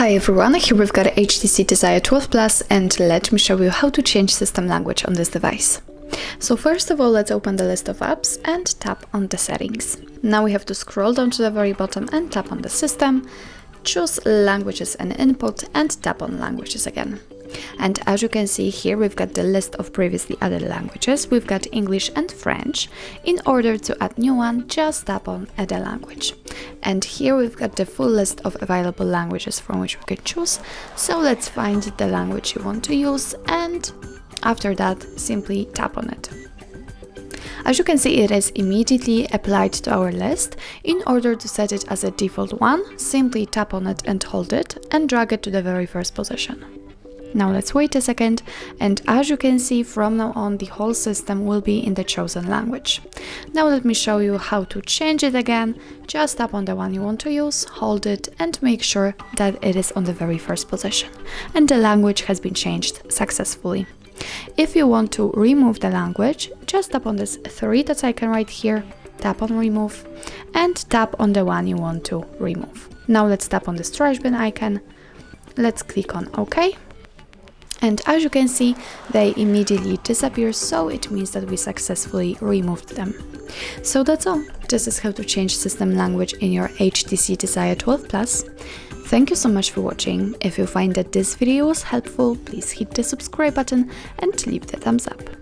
Hi everyone, here we've got a HTC Desire 12 Plus and let me show you how to change system language on this device. So first of all, let's open the list of apps and tap on the settings. Now we have to scroll down to the very bottom and tap on the system, choose languages and input and tap on languages again. And as you can see here, we've got the list of previously added languages. We've got English and French. In order to add new one, just tap on add a language. And here we've got the full list of available languages from which we can choose. So let's find the language you want to use and after that simply tap on it. As you can see, it is immediately applied to our list. In order to set it as a default one, simply tap on it and hold it and drag it to the very first position. Now let's wait a second, and as you can see, from now on the whole system will be in the chosen language. Now let me show you how to change it again. Just tap on the one you want to use, hold it and make sure that it is on the very first position. And the language has been changed successfully. If you want to remove the language, just tap on this three dots icon right here, tap on remove and tap on the one you want to remove. Now let's tap on this trash bin icon, let's click on OK. And as you can see, they immediately disappear, so it means that we successfully removed them. So that's all. This is how to change system language in your HTC Desire 12 Plus. Thank you so much for watching. If you find that this video was helpful, please hit the subscribe button and leave the thumbs up.